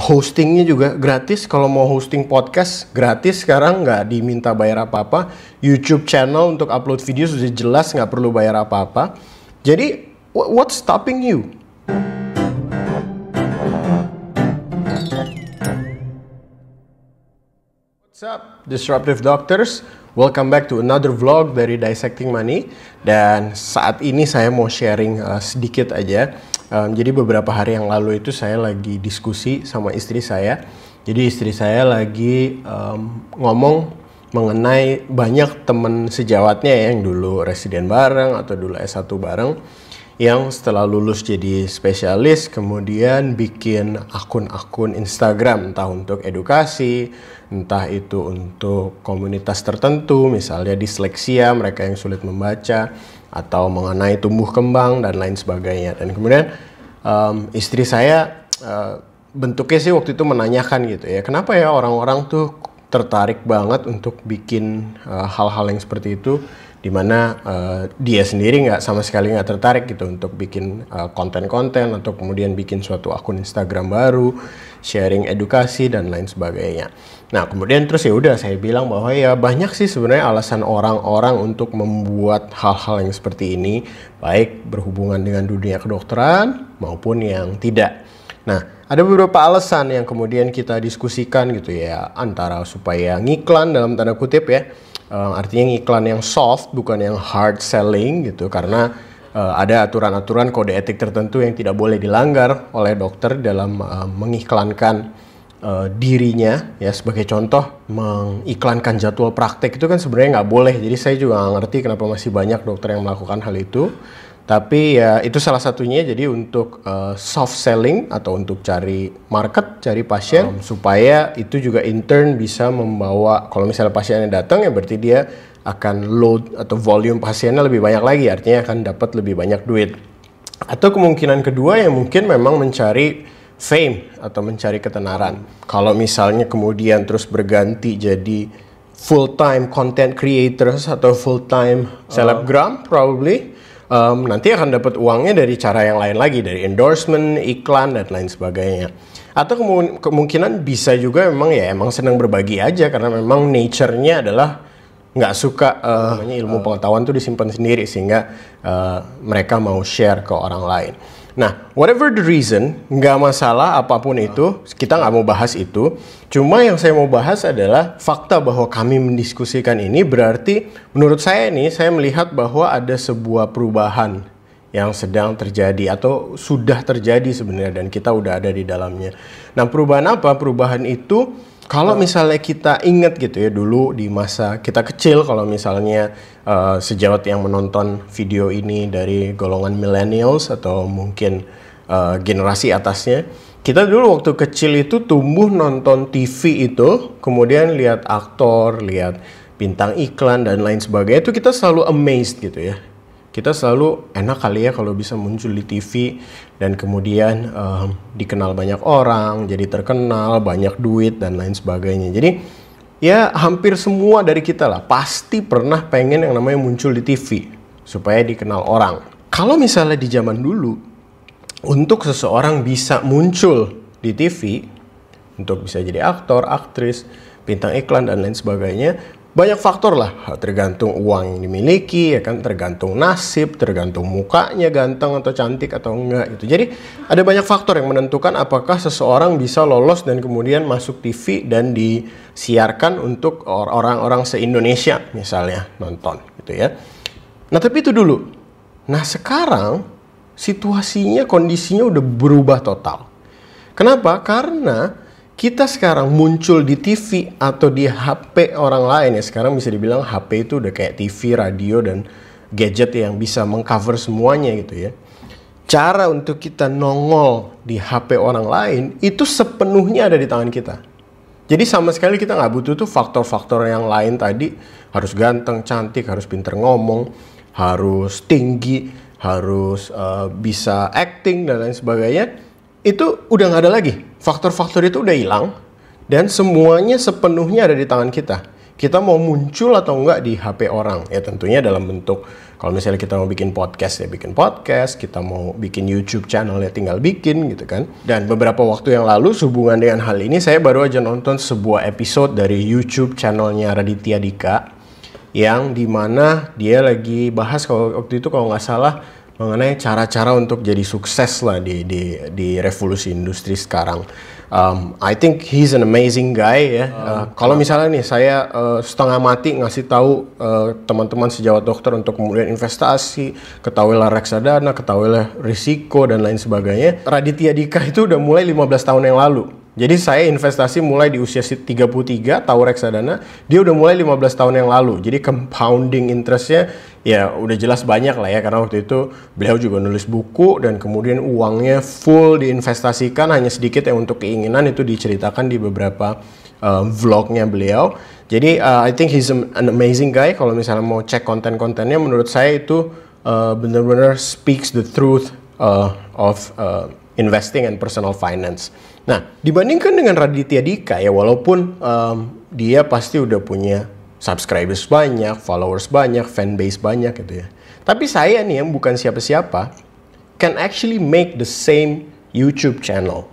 hostingnya juga gratis. Kalau mau hosting podcast gratis sekarang, nggak diminta bayar apa-apa. YouTube channel untuk upload video sudah jelas nggak perlu bayar apa-apa. Jadi what's stopping you? What's up, Disruptive Doctors? Welcome back to another vlog dari Dissecting Money. Dan saat ini saya mau sharing sedikit aja. Jadi beberapa hari yang lalu itu saya lagi diskusi sama istri saya. Jadi istri saya lagi ngomong mengenai banyak teman sejawatnya yang dulu residen bareng atau dulu S1 bareng, yang setelah lulus jadi spesialis kemudian bikin akun-akun Instagram, entah untuk edukasi, entah itu untuk komunitas tertentu, misalnya disleksia, mereka yang sulit membaca, atau mengenai tumbuh kembang dan lain sebagainya. Dan kemudian istri saya bentuknya sih waktu itu menanyakan gitu ya, kenapa ya orang-orang tuh tertarik banget untuk bikin hal-hal yang seperti itu, dimana dia sendiri sama sekali nggak tertarik gitu untuk bikin konten-konten atau kemudian bikin suatu akun Instagram baru, sharing edukasi dan lain sebagainya. Nah kemudian terus ya udah saya bilang bahwa ya banyak sih sebenarnya alasan orang-orang untuk membuat hal-hal yang seperti ini, baik berhubungan dengan dunia kedokteran maupun yang tidak. Nah, ada beberapa alasan yang kemudian kita diskusikan gitu ya, antara supaya ngiklan dalam tanda kutip ya, artinya ngiklan yang soft bukan yang hard selling gitu, karena ada aturan-aturan kode etik tertentu yang tidak boleh dilanggar oleh dokter dalam mengiklankan dirinya ya. Sebagai contoh, mengiklankan jadwal praktek itu kan sebenarnya nggak boleh. Jadi saya juga nggak ngerti kenapa masih banyak dokter yang melakukan hal itu. Tapi ya itu salah satunya, jadi untuk soft selling atau untuk cari market, cari pasien, supaya itu juga in turn bisa membawa, kalau misalnya pasiennya datang ya berarti dia akan load atau volume pasiennya lebih banyak lagi, artinya akan dapat lebih banyak duit. Atau kemungkinan kedua yang mungkin memang mencari fame atau mencari ketenaran. Kalau misalnya kemudian terus berganti jadi full-time content creators atau full-time selebgram probably, nanti akan dapat uangnya dari cara yang lain lagi, dari endorsement, iklan, dan lain sebagainya. Atau kemungkinan bisa juga memang senang berbagi aja, karena memang nature-nya adalah nggak suka ilmu pengetahuan itu disimpan sendiri, sehingga mereka mau share ke orang lain. Nah, whatever the reason, nggak masalah apapun itu, kita nggak mau bahas itu. Cuma yang saya mau bahas adalah fakta bahwa kami mendiskusikan ini berarti menurut saya nih, saya melihat bahwa ada sebuah perubahan yang sedang terjadi atau sudah terjadi sebenarnya, dan kita udah ada di dalamnya. Nah, perubahan apa? Perubahan itu kalau misalnya kita ingat gitu ya, dulu di masa kita kecil, kalau misalnya sejawat yang menonton video ini dari golongan millennials atau mungkin generasi atasnya, kita dulu waktu kecil itu tumbuh nonton TV itu, kemudian lihat aktor, lihat bintang iklan dan lain sebagainya, itu kita selalu amazed gitu ya. Kita selalu enak kali ya kalau bisa muncul di TV dan kemudian dikenal banyak orang, jadi terkenal, banyak duit dan lain sebagainya. Jadi ya hampir semua dari kita lah pasti pernah pengen yang namanya muncul di TV supaya dikenal orang. Kalau misalnya di zaman dulu, untuk seseorang bisa muncul di TV, untuk bisa jadi aktor, aktris, bintang iklan dan lain sebagainya, banyak faktor lah, tergantung uang yang dimiliki, ya kan, tergantung nasib, tergantung mukanya ganteng atau cantik atau enggak gitu. Jadi ada banyak faktor yang menentukan apakah seseorang bisa lolos dan kemudian masuk TV dan disiarkan untuk orang-orang se-Indonesia misalnya nonton gitu ya. Nah tapi itu dulu. Nah sekarang situasinya, kondisinya udah berubah total. Kenapa? Karena kita sekarang muncul di TV atau di HP orang lain ya. Sekarang bisa dibilang HP itu udah kayak TV, radio, dan gadget yang bisa mengcover semuanya gitu ya. Cara untuk kita nongol di HP orang lain itu sepenuhnya ada di tangan kita. Jadi sama sekali kita nggak butuh tuh faktor-faktor yang lain tadi. Harus ganteng, cantik, harus pinter ngomong, harus tinggi, harus bisa acting dan lain sebagainya. Itu udah nggak ada lagi. Faktor-faktor itu udah hilang dan semuanya sepenuhnya ada di tangan kita. kita mau muncul atau enggak di HP orang. Ya tentunya dalam bentuk, kalau misalnya kita mau bikin podcast ya bikin podcast, kita mau bikin YouTube channel ya tinggal bikin gitu kan. Dan beberapa waktu yang lalu sehubungan dengan hal ini saya baru aja nonton sebuah episode dari YouTube channelnya Raditya Dika, yang dimana dia lagi bahas kalau waktu itu kalau nggak salah mengenai cara-cara untuk jadi sukses lah di revolusi industri sekarang. I think he's an amazing guy ya. Kalau misalnya nih saya setengah mati ngasih tahu teman-teman sejawat dokter untuk kemudian investasi, ketahuilah reksadana, ketahuilah risiko dan lain sebagainya. Raditya Dika itu udah mulai 15 tahun yang lalu. Jadi saya investasi mulai di usia 33, tahu reksadana, dia udah mulai 15 tahun yang lalu. Jadi compounding interestnya ya udah jelas banyak lah ya, karena waktu itu beliau juga nulis buku dan kemudian uangnya full diinvestasikan, hanya sedikit yang untuk keinginan, itu diceritakan di beberapa vlognya beliau. Jadi I think he's an amazing guy. Kalau misalnya mau cek konten-kontennya, menurut saya itu benar-benar speaks the truth of investing and personal finance. Nah, dibandingkan dengan Raditya Dika ya, walaupun dia pasti udah punya subscribers banyak, followers banyak, fanbase banyak gitu ya. Tapi saya nih yang bukan siapa-siapa can actually make the same YouTube channel,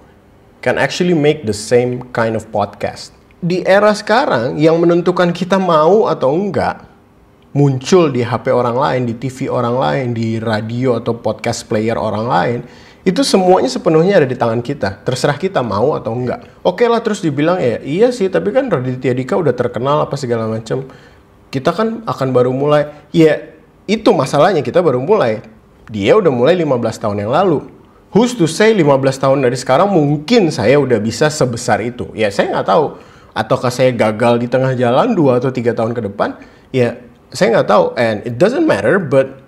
can actually make the same kind of podcast. Di era sekarang yang menentukan kita mau atau enggak muncul di HP orang lain, di TV orang lain, di radio atau podcast player orang lain, itu semuanya sepenuhnya ada di tangan kita. Terserah kita mau atau enggak. Oke lah, terus dibilang ya iya sih, tapi kan Raditya Dika udah terkenal apa segala macam. Kita kan akan baru mulai. Ya itu masalahnya, kita baru mulai. Dia udah mulai 15 tahun yang lalu. Who's to say 15 tahun dari sekarang mungkin saya udah bisa sebesar itu. Ya saya nggak tahu. Ataukah saya gagal di tengah jalan 2 atau 3 tahun ke depan. Ya saya nggak tahu. And it doesn't matter, but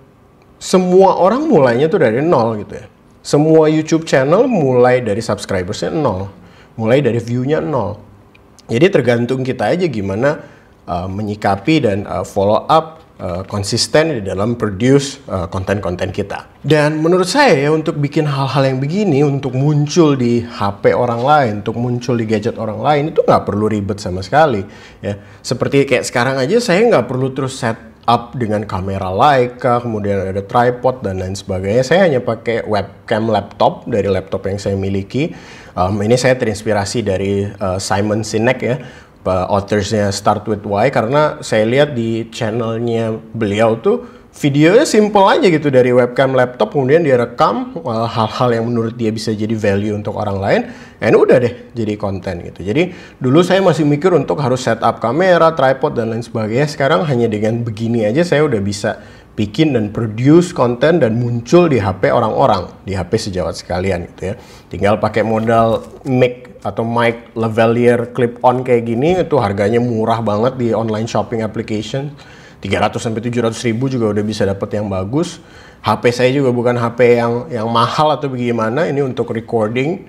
semua orang mulainya tuh dari nol gitu ya. Semua YouTube channel mulai dari subscribersnya 0, mulai dari view-nya 0. Jadi tergantung kita aja gimana menyikapi dan follow up konsisten di dalam produce konten-konten kita. Dan menurut saya ya, untuk bikin hal-hal yang begini, untuk muncul di HP orang lain, untuk muncul di gadget orang lain, itu nggak perlu ribet sama sekali. Ya, seperti kayak sekarang aja saya nggak perlu terus set up dengan kamera Leica, kemudian ada tripod dan lain sebagainya. Saya hanya pakai webcam laptop dari laptop yang saya miliki. Ini saya terinspirasi dari Simon Sinek ya, authorsnya Start With Why, karena saya lihat di channelnya beliau tuh videonya simple aja gitu, dari webcam laptop kemudian dia rekam hal-hal yang menurut dia bisa jadi value untuk orang lain, and udah deh jadi konten gitu. Jadi dulu saya masih mikir untuk harus setup kamera, tripod dan lain sebagainya. Sekarang hanya dengan begini aja saya udah bisa bikin dan produce konten dan muncul di HP orang-orang, di HP sejawat sekalian gitu ya. Tinggal pakai modal mic atau mic lavalier clip on kayak gini, itu harganya murah banget di online shopping application. 300 sampai 700 ribu juga udah bisa dapet yang bagus. HP saya juga bukan HP yang mahal atau bagaimana. Ini untuk recording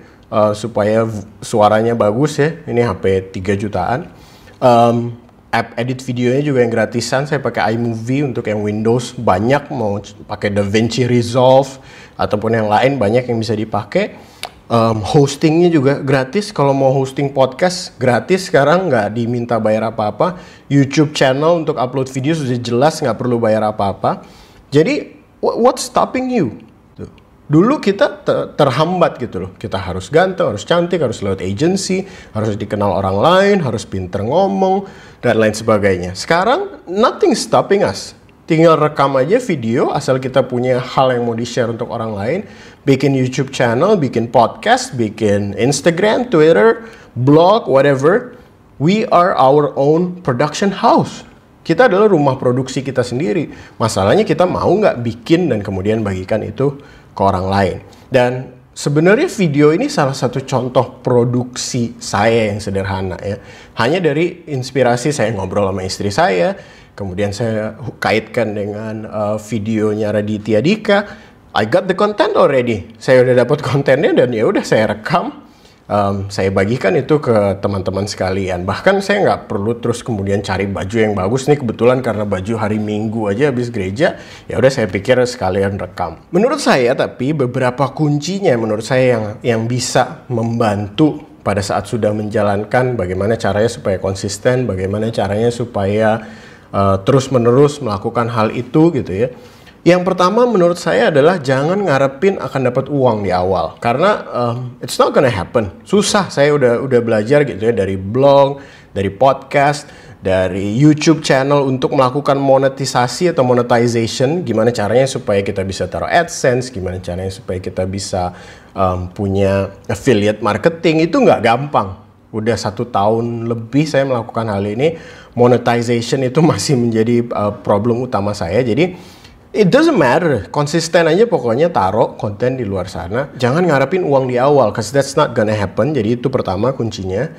supaya suaranya bagus ya. Ini HP 3 jutaan. App edit videonya juga yang gratisan. Saya pakai iMovie untuk yang Windows. Banyak mau pakai DaVinci Resolve ataupun yang lain, banyak yang bisa dipakai. Hostingnya juga gratis. Kalau mau hosting podcast gratis sekarang, nggak diminta bayar apa-apa. YouTube channel untuk upload video sudah jelas nggak perlu bayar apa-apa. Jadi what's stopping you? Dulu kita terhambat gitu loh. Kita harus ganteng, harus cantik, harus lewat agency, harus dikenal orang lain, harus pinter ngomong dan lain sebagainya. Sekarang nothing stopping us. Tinggal rekam aja video, asal kita punya hal yang mau di-share untuk orang lain. Bikin YouTube channel, bikin podcast, bikin Instagram, Twitter, blog, whatever. We are our own production house. Kita adalah rumah produksi kita sendiri. Masalahnya kita mau nggak bikin dan kemudian bagikan itu ke orang lain. Dan sebenarnya video ini salah satu contoh produksi saya yang sederhana ya. Hanya dari inspirasi saya ngobrol sama istri saya, kemudian saya kaitkan dengan videonya Raditya Dika. I got the content already. Saya udah dapat kontennya dan ya udah saya rekam. Saya bagikan itu ke teman-teman sekalian. Bahkan saya nggak perlu terus kemudian cari baju yang bagus nih, kebetulan karena baju hari Minggu aja habis gereja. Ya udah saya pikir sekalian rekam. Menurut saya tapi beberapa kuncinya menurut saya yang bisa membantu pada saat sudah menjalankan, bagaimana caranya supaya konsisten, bagaimana caranya supaya terus-menerus melakukan hal itu gitu ya. Yang pertama menurut saya adalah jangan ngarepin akan dapat uang di awal, karena it's not gonna happen. Susah, saya udah belajar gitu ya dari blog, dari podcast, dari YouTube channel untuk melakukan monetisasi atau monetization. Gimana caranya supaya kita bisa taruh AdSense, gimana caranya supaya kita bisa punya affiliate marketing, itu nggak gampang. Udah 1 tahun lebih saya melakukan hal ini, monetization itu masih menjadi problem utama saya. Jadi it doesn't matter, konsisten aja pokoknya taruh konten di luar sana. Jangan ngarepin uang di awal, cause that's not gonna happen. Jadi itu pertama kuncinya.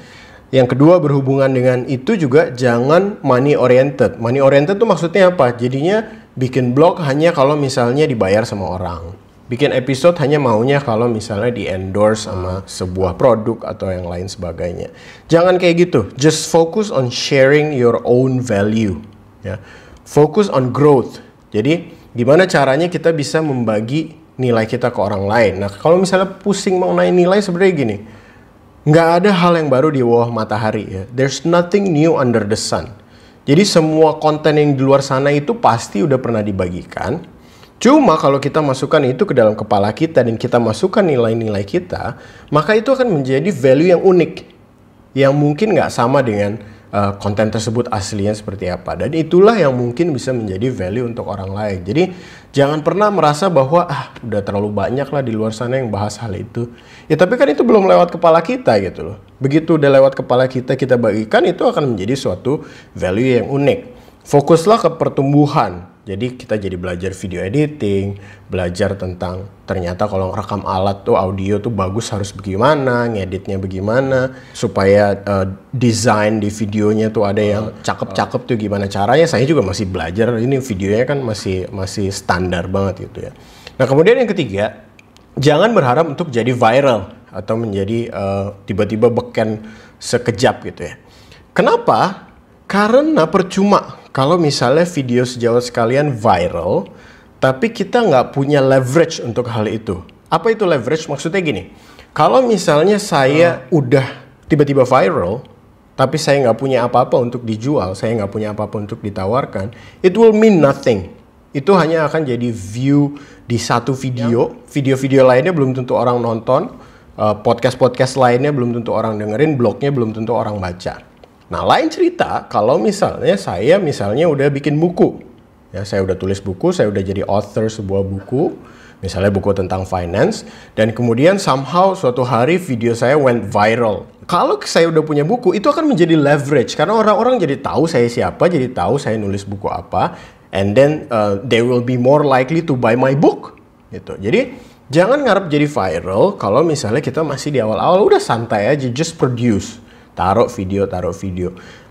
Yang kedua berhubungan dengan itu juga jangan money oriented. Money oriented tuh maksudnya apa? Jadinya bikin blog hanya kalau misalnya dibayar sama orang. Bikin episode hanya maunya kalau misalnya di endorse sama sebuah produk atau yang lain sebagainya. Jangan kayak gitu. Just focus on sharing your own value. Ya. Focus on growth. Jadi gimana caranya kita bisa membagi nilai kita ke orang lain. Nah, kalau misalnya pusing mau naik nilai sebenarnya gini, nggak ada hal yang baru di bawah matahari ya. There's nothing new under the sun. Jadi semua konten yang di luar sana itu pasti udah pernah dibagikan. Cuma kalau kita masukkan itu ke dalam kepala kita dan kita masukkan nilai-nilai kita, maka itu akan menjadi value yang unik, yang mungkin nggak sama dengan konten tersebut aslinya seperti apa. Dan itulah yang mungkin bisa menjadi value untuk orang lain. Jadi jangan pernah merasa bahwa udah terlalu banyak lah di luar sana yang bahas hal itu. Ya tapi kan itu belum lewat kepala kita gitu loh. Begitu udah lewat kepala kita, kita bagikan, itu akan menjadi suatu value yang unik. Fokuslah ke pertumbuhan. Jadi kita jadi belajar video editing, belajar tentang ternyata kalau rekam alat tuh audio tuh bagus harus bagaimana, ngeditnya bagaimana, supaya desain di videonya tuh ada yang cakep-cakep tuh gimana caranya. Saya juga masih belajar, ini videonya kan masih standar banget gitu ya. Nah kemudian yang ketiga, jangan berharap untuk jadi viral atau menjadi tiba-tiba beken sekejap gitu ya. Kenapa? Karena percuma kalau misalnya video sejawat sekalian viral, tapi kita nggak punya leverage untuk hal itu. Apa itu leverage? Maksudnya gini, kalau misalnya saya udah tiba-tiba viral, tapi saya nggak punya apa-apa untuk dijual, saya nggak punya apa-apa untuk ditawarkan, it will mean nothing. Itu hanya akan jadi view di satu video, video-video lainnya belum tentu orang nonton, podcast-podcast lainnya belum tentu orang dengerin, blognya belum tentu orang baca. Nah, lain cerita kalau misalnya saya udah bikin buku. Ya, saya udah tulis buku, saya udah jadi author sebuah buku, misalnya buku tentang finance, dan kemudian somehow suatu hari video saya went viral. Kalau saya udah punya buku, itu akan menjadi leverage karena orang-orang jadi tahu saya siapa, jadi tahu saya nulis buku apa, and then they will be more likely to buy my book. Gitu. Jadi jangan ngarep jadi viral kalau misalnya kita masih di awal-awal, udah santai aja, just produce. Taruh video.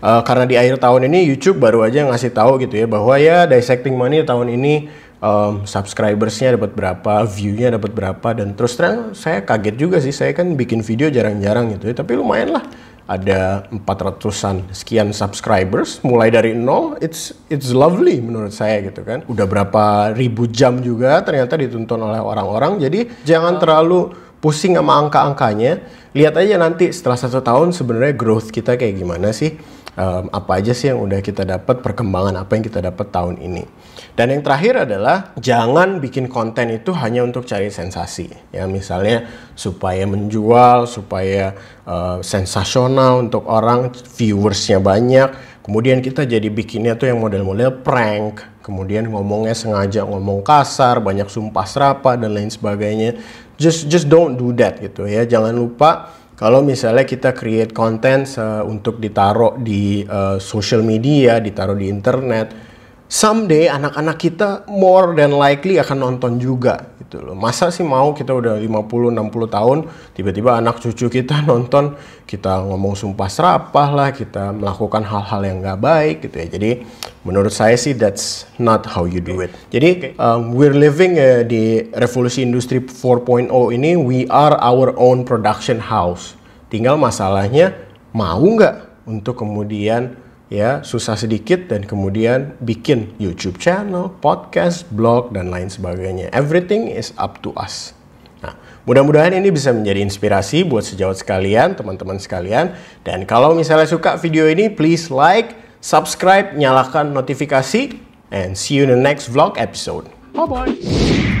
Karena di akhir tahun ini YouTube baru aja ngasih tahu gitu ya bahwa ya Dissecting Money tahun ini subscribersnya dapat berapa, view-nya dapat berapa, dan terus terang saya kaget juga sih. Saya kan bikin video jarang-jarang gitu ya, tapi lumayan lah. Ada 400-an sekian subscribers mulai dari nol. It's lovely menurut saya gitu kan. Udah berapa ribu jam juga ternyata ditonton oleh orang-orang. Jadi jangan terlalu pusing sama angka-angkanya. Lihat aja nanti setelah 1 tahun sebenarnya growth kita kayak gimana sih. Apa aja sih yang udah kita dapat, perkembangan apa yang kita dapat tahun ini. Dan yang terakhir adalah jangan bikin konten itu hanya untuk cari sensasi. Ya misalnya supaya menjual, supaya sensasional untuk orang, viewersnya banyak. Kemudian kita jadi bikinnya tuh yang model-model prank. Kemudian ngomongnya sengaja ngomong kasar, banyak sumpah serapah dan lain sebagainya. Just don't do that gitu ya. Jangan lupa kalau misalnya kita create content untuk ditaruh di social media, ditaruh di internet, someday anak-anak kita more than likely akan nonton juga gitu loh. Masa sih mau kita udah 50-60 tahun tiba-tiba anak cucu kita nonton kita ngomong sumpah serapah lah, kita melakukan hal-hal yang nggak baik gitu ya. Jadi menurut saya sih that's not how you do it. Jadi we're living di revolusi industri 4.0 ini, we are our own production house. Tinggal masalahnya mau nggak untuk kemudian ya susah sedikit dan kemudian bikin YouTube channel, podcast, blog, dan lain sebagainya. Everything is up to us. Nah, Mudah-mudahan ini bisa menjadi inspirasi buat sejawat sekalian, teman-teman sekalian. Dan kalau misalnya suka video ini, please like, subscribe, nyalakan notifikasi, and see you in the next vlog episode. Bye-bye!